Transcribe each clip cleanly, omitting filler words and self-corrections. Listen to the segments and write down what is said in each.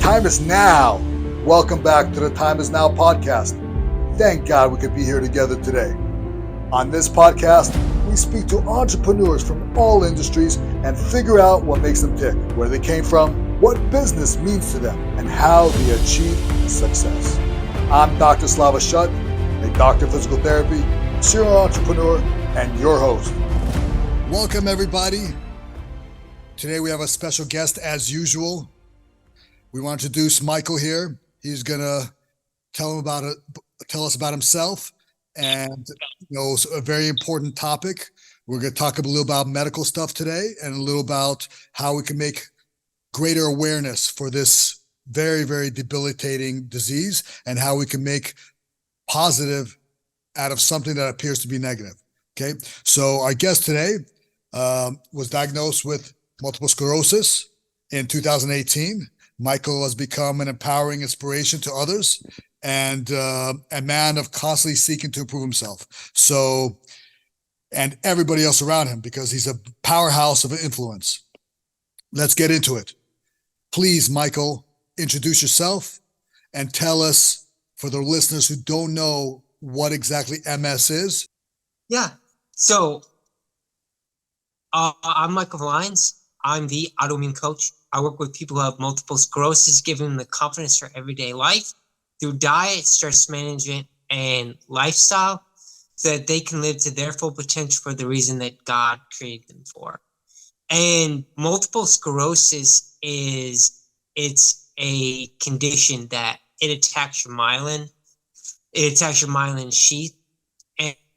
time is now. Welcome back to the Time is Now podcast. Thank God we could be here together today. On this podcast, we speak to entrepreneurs from all industries and figure out what makes them tick, where they came from, what business means to them, and how they achieve success. I'm Dr. Slava Shut, a doctor of physical therapy, serial entrepreneur, and your host. Welcome, everybody. Today we have a special guest as usual. We want to introduce Michael here. He's going to tell us about himself and a very important topic. We're going to talk a little about medical stuff today and a little about how we can make greater awareness for this very, very debilitating disease and how we can make positive out of something that appears to be negative. Okay. So our guest today was diagnosed with multiple sclerosis in 2018. Michael has become an empowering inspiration to others and a man of constantly seeking to improve himself. So, and everybody else around him, because he's a powerhouse of influence. Let's get into it. Please, Michael, introduce yourself and tell us, for the listeners who don't know what exactly MS is. Yeah. So I'm Michael Villines. I'm the autoimmune coach. I work with people who have multiple sclerosis, giving them the confidence for everyday life through diet, stress management, and lifestyle so that they can live to their full potential for the reason that God created them for. And multiple sclerosis it's a condition that it attacks your myelin. It attacks your myelin sheath.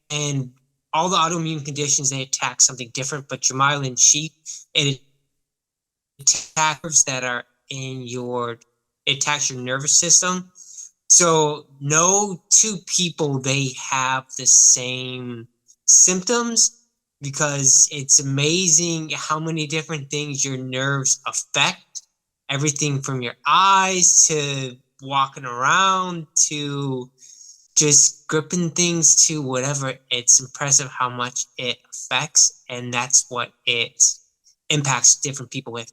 And all the autoimmune conditions, they attack something different, but your myelin sheath, it attacks that are in it attacks your nervous system. So no two people, they have the same symptoms, because it's amazing how many different things your nerves affect. Everything from your eyes to walking around to just gripping things to whatever. It's impressive how much it affects, and that's what it impacts different people with.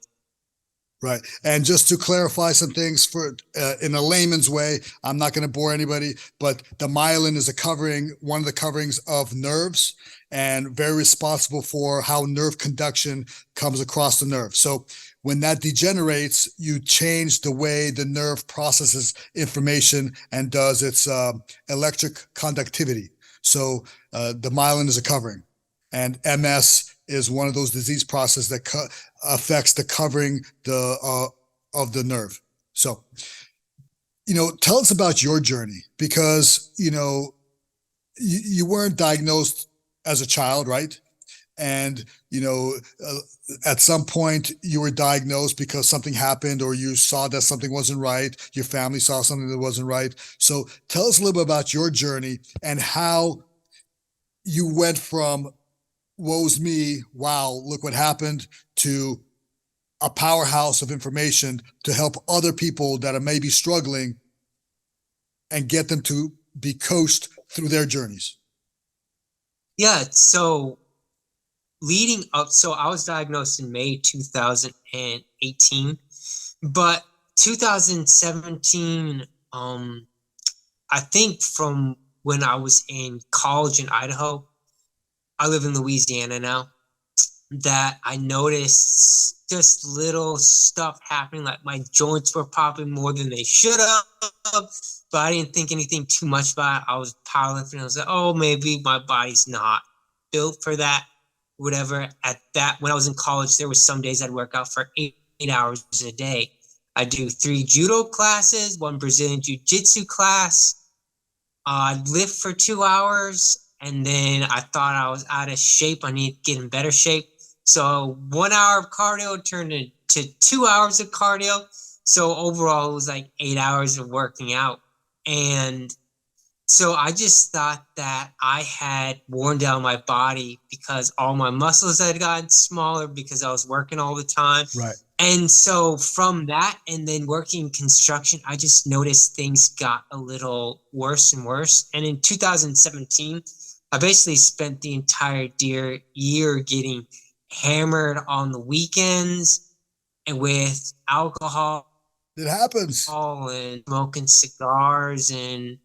Right. And just to clarify some things for in a layman's way, I'm not going to bore anybody, but the myelin is one of the coverings of nerves, and very responsible for how nerve conduction comes across the nerve. So when that degenerates, you change the way the nerve processes information and does its electric conductivity. So the myelin is a covering, and MS is one of those disease processes that affects the covering of the nerve. So, tell us about your journey, because, you weren't diagnosed as a child, right? And, at some point you were diagnosed because something happened, or you saw that something wasn't right. Your family saw something that wasn't right. So tell us a little bit about your journey and how you went from woe's me, wow, look what happened, to a powerhouse of information to help other people that are maybe struggling and get them to be coached through their journeys. Yeah, so leading up, so I was diagnosed in May 2018, but 2017, I think from when I was in college in Idaho, I live in Louisiana now, that I noticed just little stuff happening, like my joints were popping more than they should have, but I didn't think anything too much about it. I was powerlifting. I was like, oh, maybe my body's not built for that, whatever. When I was in college, there was some days I'd work out for 8 hours a day. I'd do 3 judo classes, 1 Brazilian jiu-jitsu class. I'd lift for 2 hours. And then I thought I was out of shape. I need to get in better shape. So 1 hour of cardio turned into 2 hours of cardio. So overall, it was like 8 hours of working out. And so I just thought that I had worn down my body because all my muscles had gotten smaller because I was working all the time. Right. And so from that, and then working construction, I just noticed things got a little worse and worse. And in 2017, I basically spent the entire year getting hammered on the weekends and with alcohol It happens. all and smoking cigars and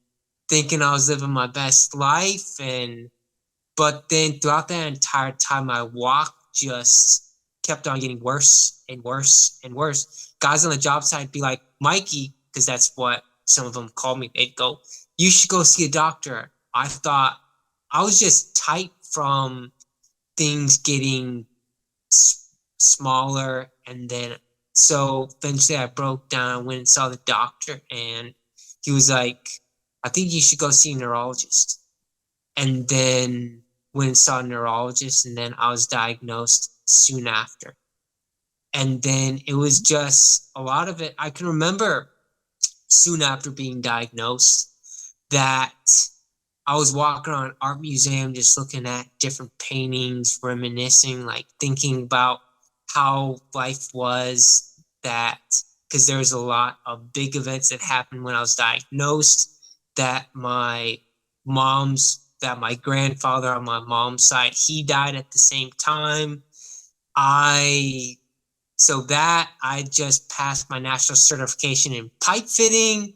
thinking I was living my best life. And but then throughout that entire time, my walk just kept on getting worse and worse and worse. Guys on the job site be like, Mikey, because that's what some of them called me. They'd go, you should go see a doctor. I thought I was just tight from things getting smaller. And then, so eventually I broke down, went and saw the doctor, and he was like, I think you should go see a neurologist. And then went and saw a neurologist, and then I was diagnosed soon after. And then it was just a lot of it. I can remember soon after being diagnosed that I was walking around an art museum just looking at different paintings, reminiscing, like thinking about how life was, that because there's a lot of big events that happened when I was diagnosed, that my grandfather on my mom's side, he died at the same time. I So that I just passed my national certification in pipe fitting,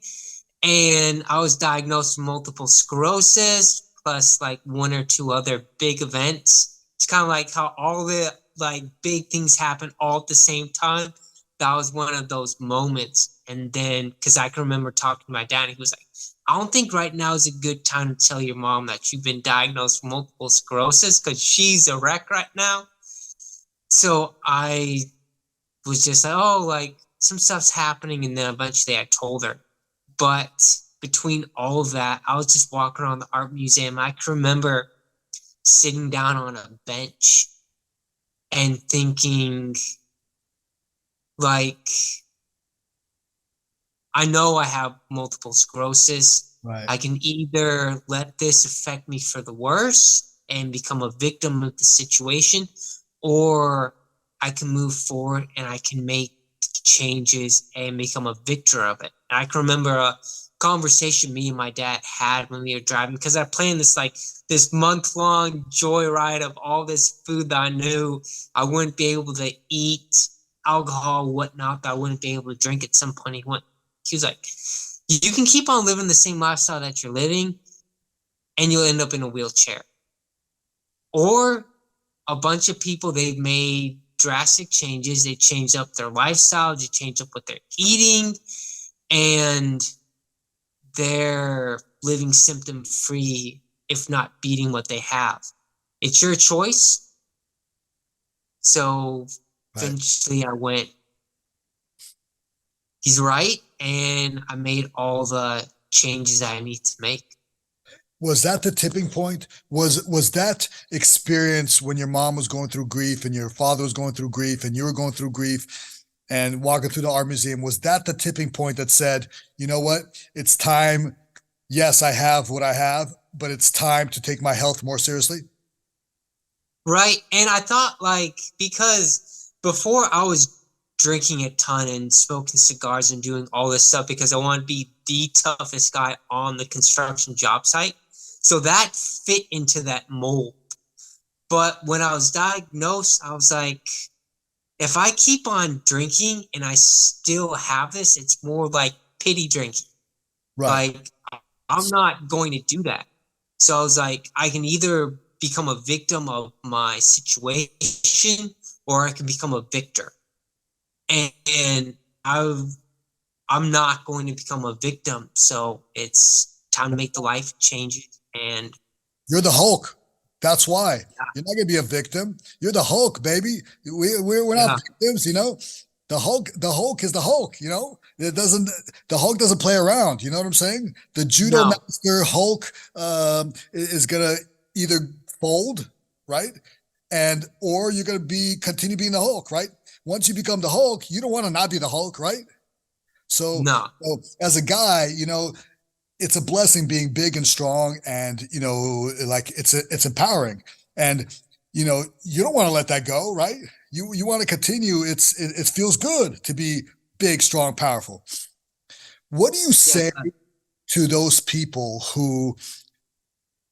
and I was diagnosed with multiple sclerosis plus like one or two other big events. It's kind of like how all the like big things happen all at the same time. That was one of those moments. And then because I can remember talking to my dad, and he was like, I don't think right now is a good time to tell your mom that you've been diagnosed with multiple sclerosis because she's a wreck right now. So I was just like, oh, like some stuff's happening. And then eventually I told her. But between all of that, I was just walking around the art museum. I can remember sitting down on a bench and thinking, like, I know I have multiple sclerosis. Right. I can either let this affect me for the worse and become a victim of the situation, or I can move forward and I can make changes and become a victor of it. And I can remember a conversation me and my dad had when we were driving, because I planned this month-long joyride of all this food that I knew I wouldn't be able to eat, alcohol, whatnot, that I wouldn't be able to drink at some point. He was like, you can keep on living the same lifestyle that you're living and you'll end up in a wheelchair. Or a bunch of people, they've made drastic changes. They changed up their lifestyle, they changed up what they're eating, and they're living symptom free, if not beating what they have. It's your choice. So eventually I went, he's right, and I made all the changes I need to make. Was that the tipping point? Was that experience when your mom was going through grief and your father was going through grief and you were going through grief and walking through the art museum, was that the tipping point that said, you know what, it's time? Yes, I have what I have, but it's time to take my health more seriously? Right. And I thought, like, because before I was drinking a ton and smoking cigars and doing all this stuff because I wanted to be the toughest guy on the construction job site. So that fit into that mold. But when I was diagnosed, I was like, if I keep on drinking and I still have this, it's more like pity drinking. Right. Like, I'm not going to do that. So I was like, I can either become a victim of my situation or I can become a victor. And I'm not going to become a victim. So it's time to make the life changes. And You're the Hulk. That's why. yeah, You're not going to be a victim. You're the Hulk, baby. We're yeah, not victims, you know. The Hulk is the Hulk, you know. The Hulk doesn't play around. You know what I'm saying? The judo no, master Hulk is gonna either fold, right, and or you're gonna continue being the Hulk, right? Once you become the Hulk, you don't want to not be the Hulk, right? no, So as a guy, you know, it's a blessing being big and strong, and you know, like it's empowering, and you know, you don't want to let that go, right? You want to continue. It feels good to be big, strong, powerful. What do you yeah, say to those people who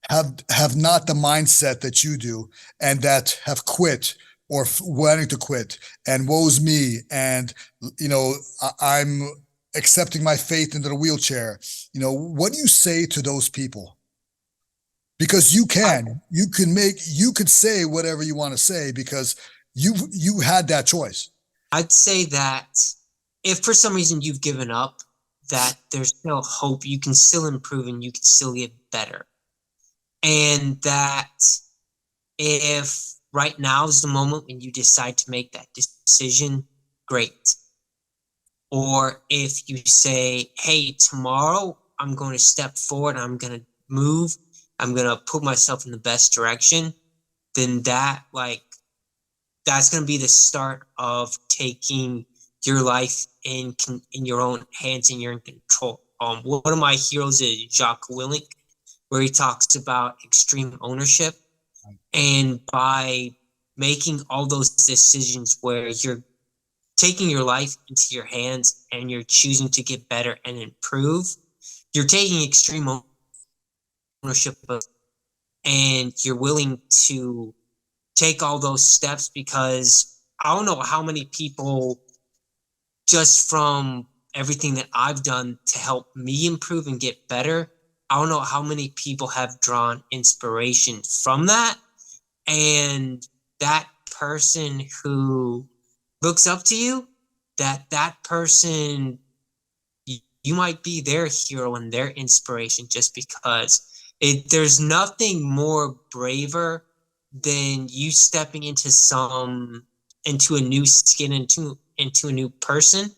have not the mindset that you do and that have quit or wanting to quit and woe's me and you know I'm accepting my fate into the wheelchair. What do you say to those people? Because you could say whatever you want to say because you had that choice. I'd say that if for some reason you've given up, that there's still hope. You can still improve and you can still get better. And that if right now is the moment when you decide to make that decision, great. Or if you say, hey, tomorrow I'm going to step forward, I'm going to move, I'm going to put myself in the best direction, then that's going to be the start of taking your life in your own hands and you're in control. One of my heroes is Jocko Willink, where he talks about extreme ownership. And by making all those decisions where you're taking your life into your hands and you're choosing to get better and improve, you're taking extreme ownership of, and you're willing to take all those steps, because I don't know how many people, just from everything that I've done to help me improve and get better, I don't know how many people have drawn inspiration from that. And that person who looks up to you, that person, you might be their hero and their inspiration, just because there's nothing more braver than you stepping into a new skin, into a new person,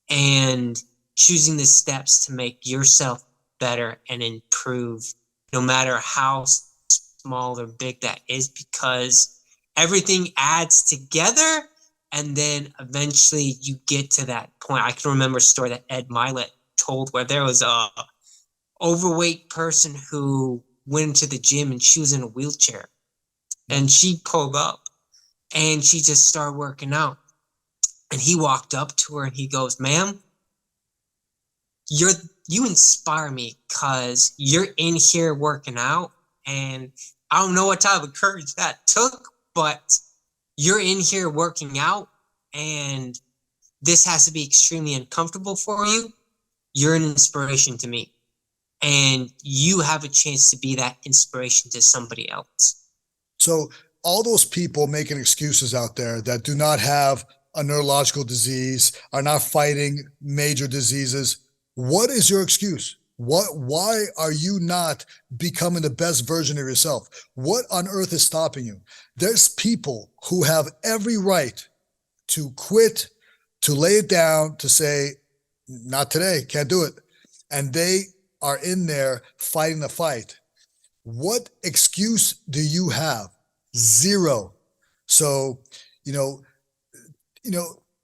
and choosing the steps to make yourself better and improve, no matter how small or big that is, because everything adds together, and then eventually you get to that point. I can remember a story that Ed Milet told where there was a overweight person who went into the gym and she was in a wheelchair, and she pulled up and she just started working out, and he walked up to her and he goes, ma'am, you inspire me, because you're in here working out, and I don't know what type of courage that took, but you're in here working out, and this has to be extremely uncomfortable for you. You're an inspiration to me, and you have a chance to be that inspiration to somebody else. So all those people making excuses out there that do not have a neurological disease, are not fighting major diseases, what is your excuse? Why are you not becoming the best version of yourself? What on earth is stopping you? There's people who have every right to quit, to lay it down, to say, not today, can't do it. And they are in there fighting the fight. What excuse do you have? Zero. So,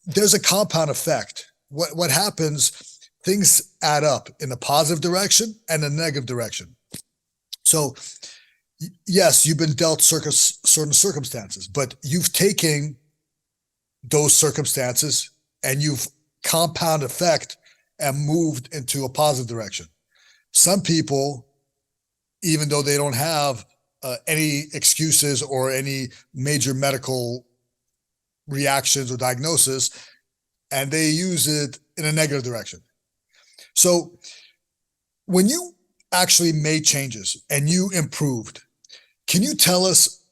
there's a compound effect. What happens, things add up in a positive direction and a negative direction. So yes, you've been dealt certain circumstances, but you've taken those circumstances and you've compound effect and moved into a positive direction. Some people, even though they don't have any excuses or any major medical reactions or diagnosis, and they use it in a negative direction. So when you actually made changes and you improved, can you tell us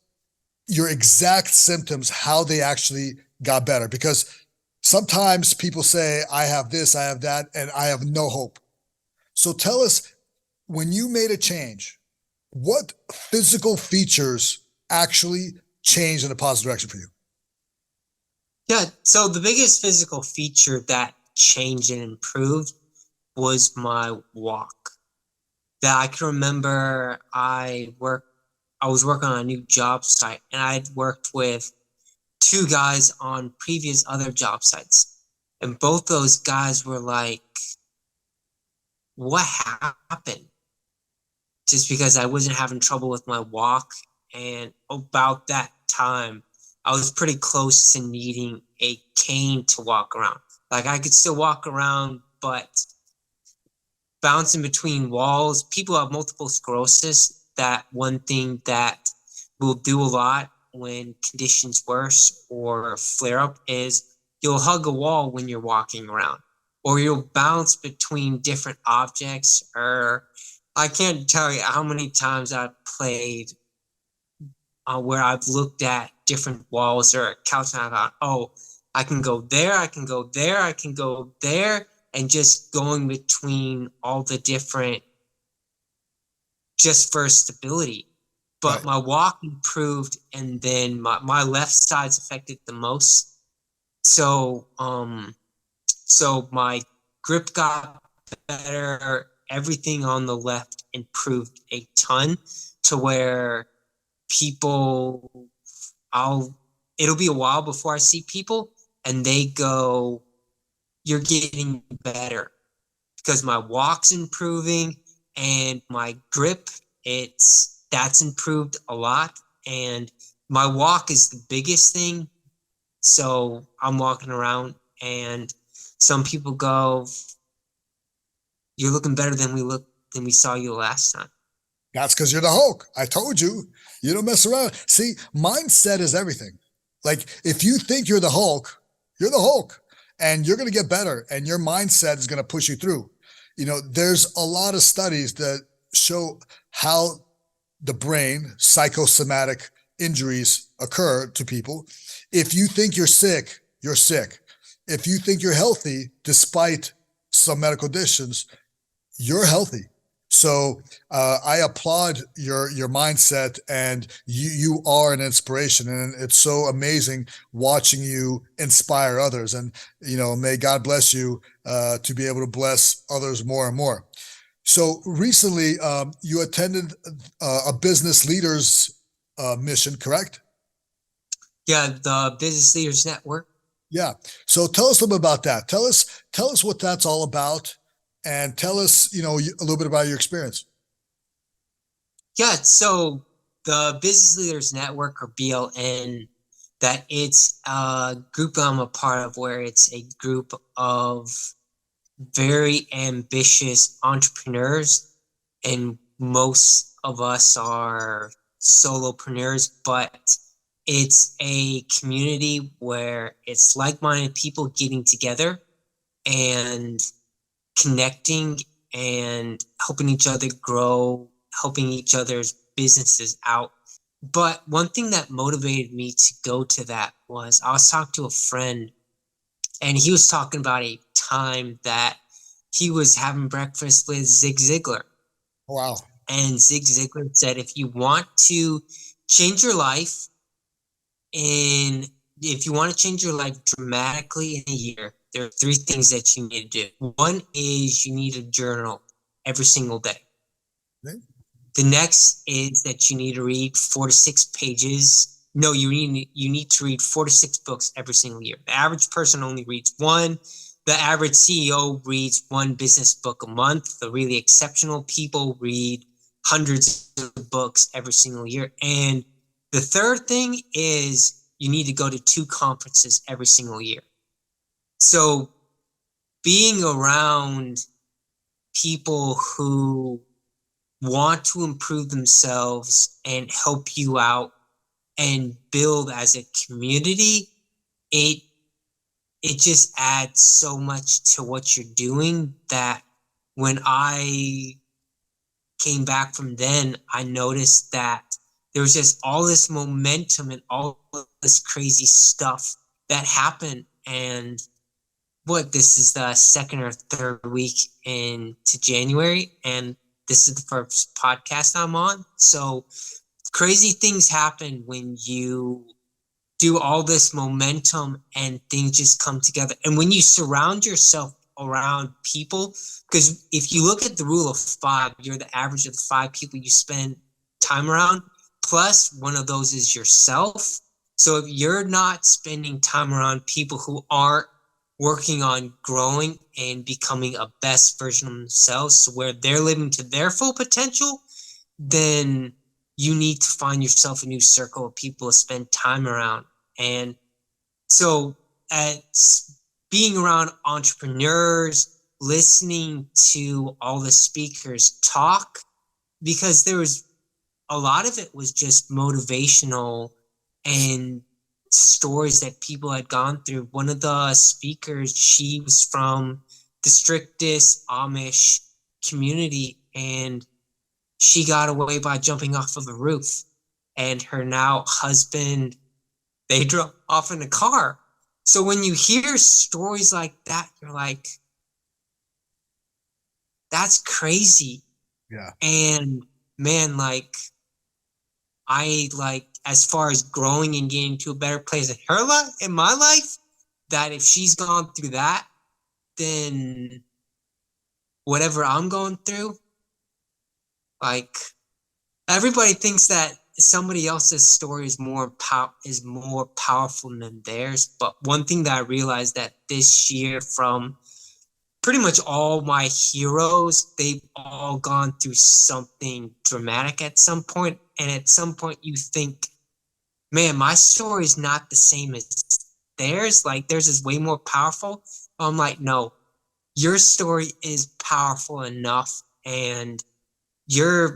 your exact symptoms, how they actually got better? Because sometimes people say, I have this, I have that, and I have no hope. So tell us, when you made a change, what physical features actually changed in a positive direction for you? Yeah, so the biggest physical feature that changed and improved was my walk. That I can remember I was working on a new job site, and I'd worked with two guys on previous other job sites. And both those guys were like, what happened? Just because I wasn't having trouble with my walk. And about that time, I was pretty close to needing a cane to walk around. Like, I could still walk around, but bouncing between walls. People have multiple sclerosis. That one thing that will do a lot when conditions worse or flare up is you'll hug a wall when you're walking around, or you'll bounce between different objects. Or I can't tell you how many times I've played where I've looked at different walls or a couch and I thought, oh, I can go there, I can go there, I can go there, and just going between all the different just for stability. But Right. my walk improved, and then my left side's affected the most. So so my grip got better, everything on the left improved a ton, to where people it'll be a while before I see people and they go, you're getting better, because my walk's improving and my grip, that's improved a lot. And my walk is the biggest thing. So I'm walking around and some people go, you're looking better than we saw you last time. That's because you're the Hulk. I told you, you don't mess around. See, mindset is everything. Like, if you think you're the Hulk, and you're going to get better, and your mindset is going to push you through. There's a lot of studies that show how the brain, psychosomatic injuries occur to people. If you think you're sick, you're sick. If you think you're healthy, despite some medical conditions, you're healthy. So I applaud your mindset, and you are an inspiration, and it's so amazing watching you inspire others. And may God bless you to be able to bless others more and more. So recently, you attended a business leaders mission, correct? Yeah, the Business Leaders Network. Yeah. So tell us a little bit about that. Tell us what that's all about, and tell us, a little bit about your experience. Yeah, so the Business Leaders Network, or BLN, that it's a group I'm a part of, where it's a group of very ambitious entrepreneurs, and most of us are solopreneurs, but it's a community where it's like-minded people getting together and connecting and helping each other grow, helping each other's businesses out. But one thing that motivated me to go to that was I was talking to a friend, and he was talking about a time that he was having breakfast with Zig Ziglar. Wow. And Zig Ziglar said, if you want to change your life, and if you want to change your life dramatically in a year, there are three things that you need to do. One is you need a journal every single day. Okay. The next is that you need to read 4 to 6 pages. No, you need to read 4 to 6 books every single year. The average person only reads one. The average CEO reads one business book a month. The really exceptional people read hundreds of books every single year. And the third thing is you need to go to 2 conferences every single year. So being around people who want to improve themselves and help you out and build as a community, it just adds so much to what you're doing, that when I came back from then, I noticed that there was just all this momentum and all this crazy stuff that happened. And this is the second or third week into January, and this is the first podcast I'm on. So crazy things happen when you do all this momentum and things just come together. And when you surround yourself around people, because if you look at the rule of 5, you're the average of the 5 people you spend time around, plus one of those is yourself. So if you're not spending time around people who aren't working on growing and becoming a best version of themselves, where they're living to their full potential, then you need to find yourself a new circle of people to spend time around. And so being around entrepreneurs, listening to all the speakers talk, because there was a lot of it was just motivational and stories that people had gone through. One of the speakers, she was from the strictest Amish community, and she got away by jumping off of a roof. And her now husband, they drove off in a car. So when you hear stories like that, you're like, that's crazy. Yeah. And man, like, I like, as far as growing and getting to a better place in her life, in my life, that if she's gone through that, then whatever I'm going through, like, everybody thinks that somebody else's story is more powerful than theirs. But one thing that I realized that this year, from pretty much all my heroes, they've all gone through something dramatic at some point. And at some point you think, man, my story is not the same as theirs. Like, theirs is way more powerful. I'm like, no, your story is powerful enough, and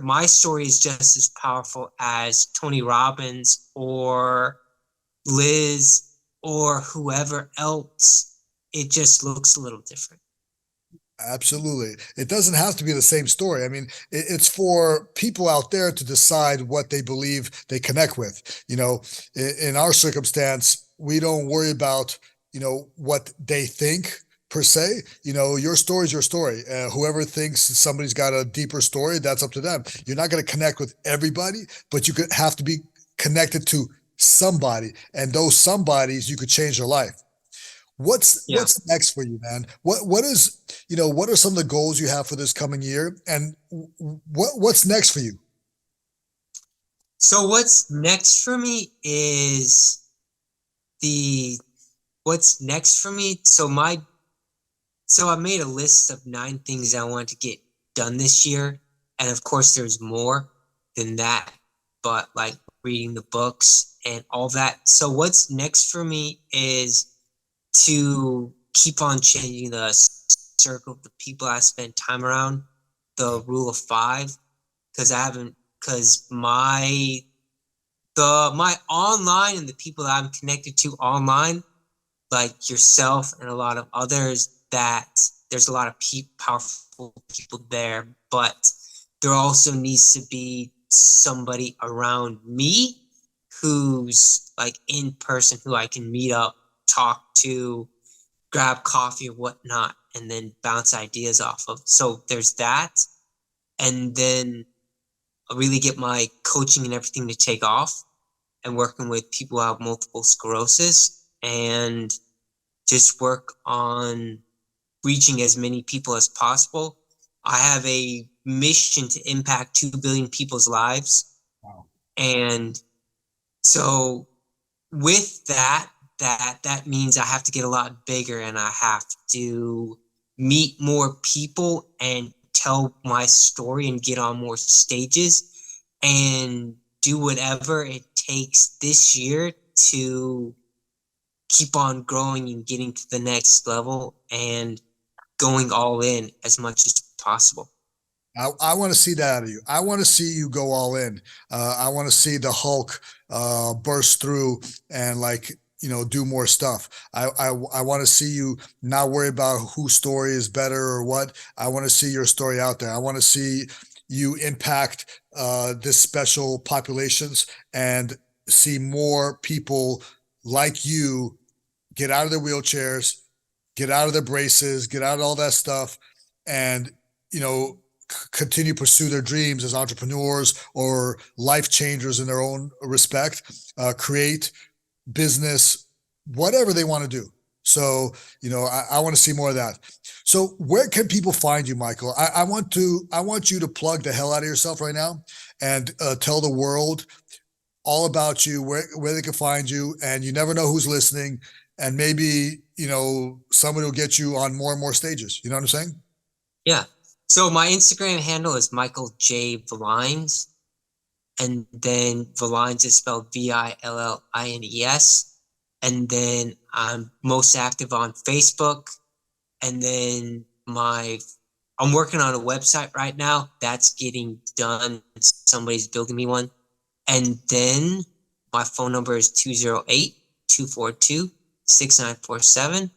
my story is just as powerful as Tony Robbins or Liz or whoever else. It just looks a little different. Absolutely. It doesn't have to be the same story. I mean, it's for people out there to decide what they believe they connect with. In our circumstance, we don't worry about, what they think per se. Your story is your story. Whoever thinks somebody's got a deeper story, that's up to them. You're not going to connect with everybody, but you could have to be connected to somebody. And those somebodies, you could change their life. What's Yeah. what's next for you, man? What are some of the goals you have for this coming year, and what's next for you? So what's next for me is the what's next for me. So I made a list of 9 things I want to get done this year, and of course there's more than that. But like reading the books and all that. So what's next for me is to keep on changing the circle of the people I spend time around, the rule of five, because my online and the people that I'm connected to online, like yourself and a lot of others, that there's a lot of powerful people there, but there also needs to be somebody around me who's like in person, who I can meet up, talk to, grab coffee or whatnot, and then bounce ideas off of. So there's that. And then I'll really get my coaching and everything to take off, and working with people who have multiple sclerosis, and just work on reaching as many people as possible. I have a mission to impact 2 billion people's lives. Wow. And so with that means I have to get a lot bigger, and I have to meet more people and tell my story and get on more stages and do whatever it takes this year to keep on growing and getting to the next level and going all in as much as possible. I want to see that out of you. I want to see you go all in. I want to see the Hulk burst through and do more stuff. I want to see you not worry about whose story is better or what. I want to see your story out there. I want to see you impact this special populations and see more people like you get out of their wheelchairs, get out of their braces, get out of all that stuff, and continue pursue their dreams as entrepreneurs or life changers in their own respect, create business, whatever they want to do. So, I want to see more of that. So where can people find you, Michael? I want you to plug the hell out of yourself right now and tell the world all about you, where they can find you, and you never know who's listening. And maybe, somebody will get you on more and more stages. You know what I'm saying? Yeah. So my Instagram handle is Michael J. Villines, and then Villines is spelled Villines. And then I'm most active on Facebook. And then I'm working on a website right now. That's getting done. Somebody's building me one. And then my phone number is 208-242-6947.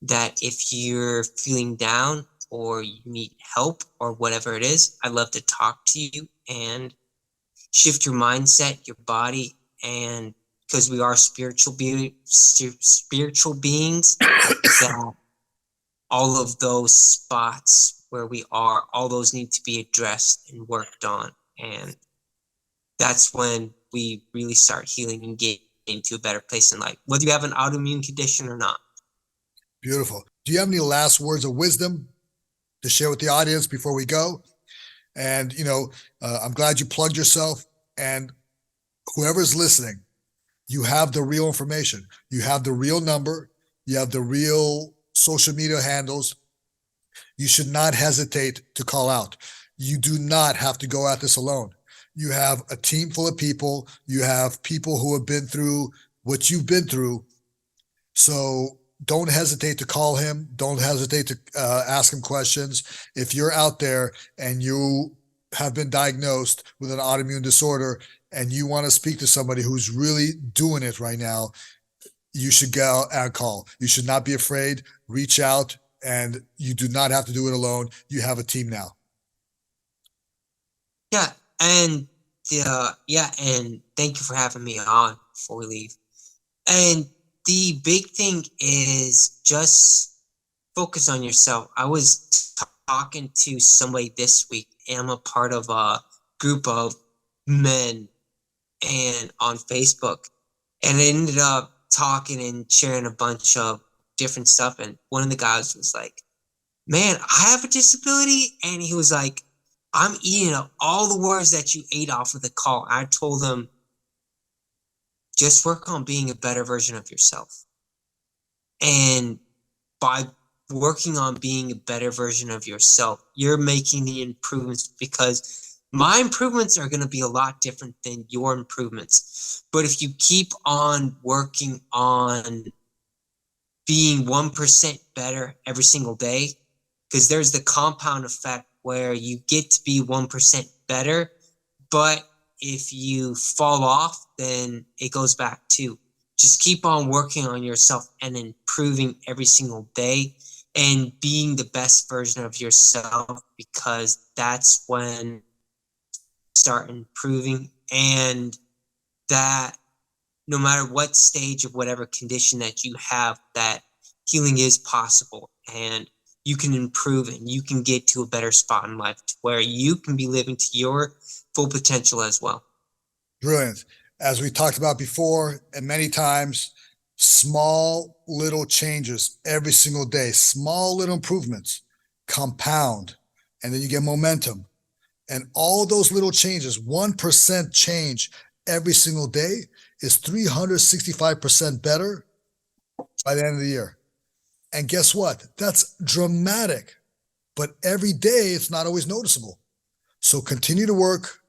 that if you're feeling down or you need help or whatever it is, I'd love to talk to you and shift your mindset, your body, and because we are spiritual beings, that all of those spots where we are, all those need to be addressed and worked on. And that's when we really start healing and get into a better place in life, whether you have an autoimmune condition or not. Beautiful. Do you have any last words of wisdom to share with the audience before we go? And, I'm glad you plugged yourself. And whoever's listening, you have the real information. You have the real number. You have the real social media handles. You should not hesitate to call out. You do not have to go at this alone. You have a team full of people. You have people who have been through what you've been through. So don't hesitate to call him. Don't hesitate to ask him questions. If you're out there and you have been diagnosed with an autoimmune disorder and you want to speak to somebody who's really doing it right now, you should go and call. You should not be afraid. Reach out, and you do not have to do it alone. You have a team now. Yeah, and and thank you for having me on before we leave. And the big thing is just focus on yourself. I was talking to somebody this week, and I'm a part of a group of men and on Facebook, and I ended up talking and sharing a bunch of different stuff. And one of the guys was like, "Man, I have a disability," and he was like, "I'm eating up all the words that you ate off of the call." I told him, just work on being a better version of yourself. And by working on being a better version of yourself, you're making the improvements, because my improvements are going to be a lot different than your improvements. But if you keep on working on being 1% better every single day, because there's the compound effect where you get to be 1% better, but if you fall off, then it goes back to just keep on working on yourself and improving every single day and being the best version of yourself, because that's when you start improving, and that no matter what stage of whatever condition that you have, that healing is possible, and you can improve and you can get to a better spot in life to where you can be living to your full potential as well. Brilliant. As we talked about before and many times, small little changes every single day, small little improvements compound, and then you get momentum. And all those little changes, 1% change every single day is 365% better by the end of the year. And guess what? That's dramatic. But every day, it's not always noticeable. So continue to work,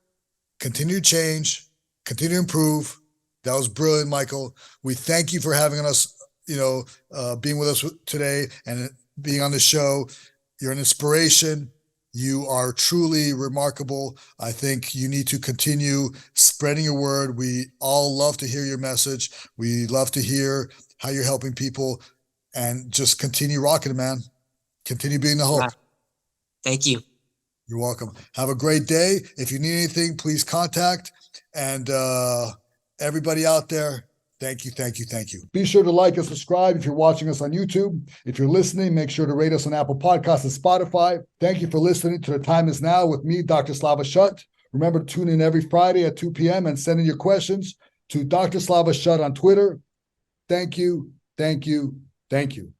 continue to change, continue to improve. That was brilliant, Michael. We thank you for having us, being with us today and being on the show. You're an inspiration. You are truly remarkable. I think you need to continue spreading your word. We all love to hear your message. We love to hear how you're helping people, and just continue rocking it, man. Continue being the Hulk. Yeah. Thank you. You're welcome. Have a great day. If you need anything, please contact. And everybody out there, thank you, thank you, thank you. Be sure to like and subscribe if you're watching us on YouTube. If you're listening, make sure to rate us on Apple Podcasts and Spotify. Thank you for listening to The Time Is Now with me, Dr. Slava Shut. Remember to tune in every Friday at 2 p.m. and send in your questions to Dr. Slava Shut on Twitter. Thank you, thank you, thank you.